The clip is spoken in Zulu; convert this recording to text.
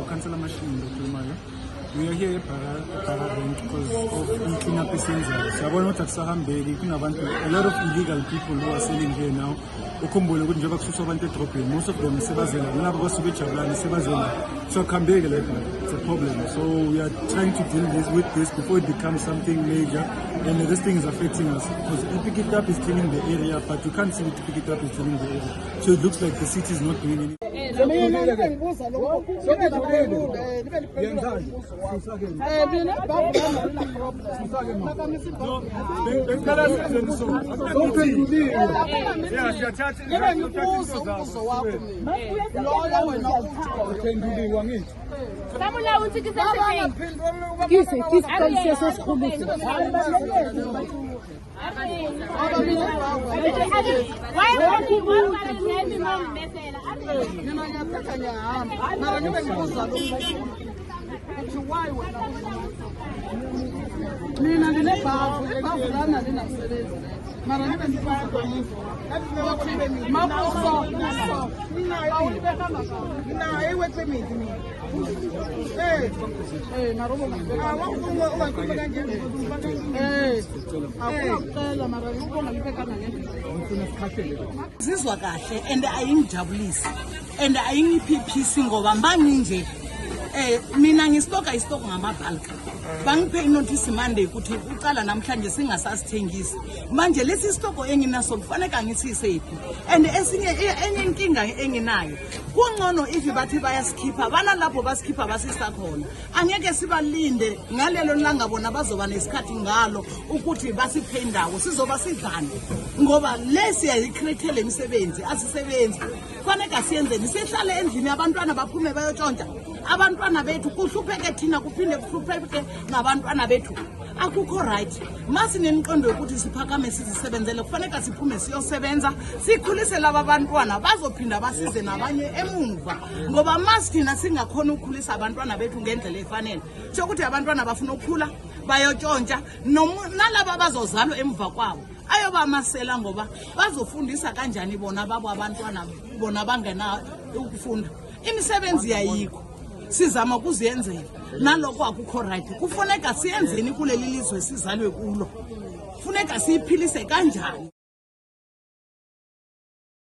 Councillor Machine, we are here at Bank because of cleanup essentials. So I want to say a lot of illegal people who are selling here now. Most of them so it's a problem. So we are trying to deal with this before it becomes something major, and this thing is affecting us because pick it up is cleaning the area, but you can't see it pick it up is cleaning the area. So it looks like the city is not doing anything. Zizwa kahle and ayingijabulisi and ayingiphiphisi ngoba manje mina ngistoka istoko ngamabhalka bangiphe inotice Monday ukuthi uqala namhlanje singasasithengisi manje lesi stoko enginaso kufanele ngisisephi and enye inkinga enginayo kungcono if bathi bayaskipha bana lapho baskipha basisa khona angeke sibalinde ngalelo langa bona bazoba nesikhathi ngalo ukuthi basiphe indawo sizoba sidlane ngoba lesi yayicreate imisebenzi asisebenzi kufanele siyenzeni sihlale endlini abantwana baphume bayotshontsha abantwana bethu kuhlupheke thina kuphinde kuhlupheke nabantwana bethu akukho right masi nemiqondo ukuthi siphakame sizisebenzele kufanele siphume siyosebenza sikhulise laba abantwana bazophinda basize nabanye emuva ngoba masi thina singakhona ukukhulisa abantwana bethu ngendlela efanele sokuthi abantwana bafuna ukukhula bayotshontsha nalabo bazozalwa emuva kwabo ayoba amasela ngoba bazofundisa kanjani bona babo abantwana bona bangena ukufunda imisebenzi yayikho sizama ukuziyenzela nalokho akukho right kufanele siyenzeni kuleli lizwe sizalwe kulo kufanele siyiphilise kanjani.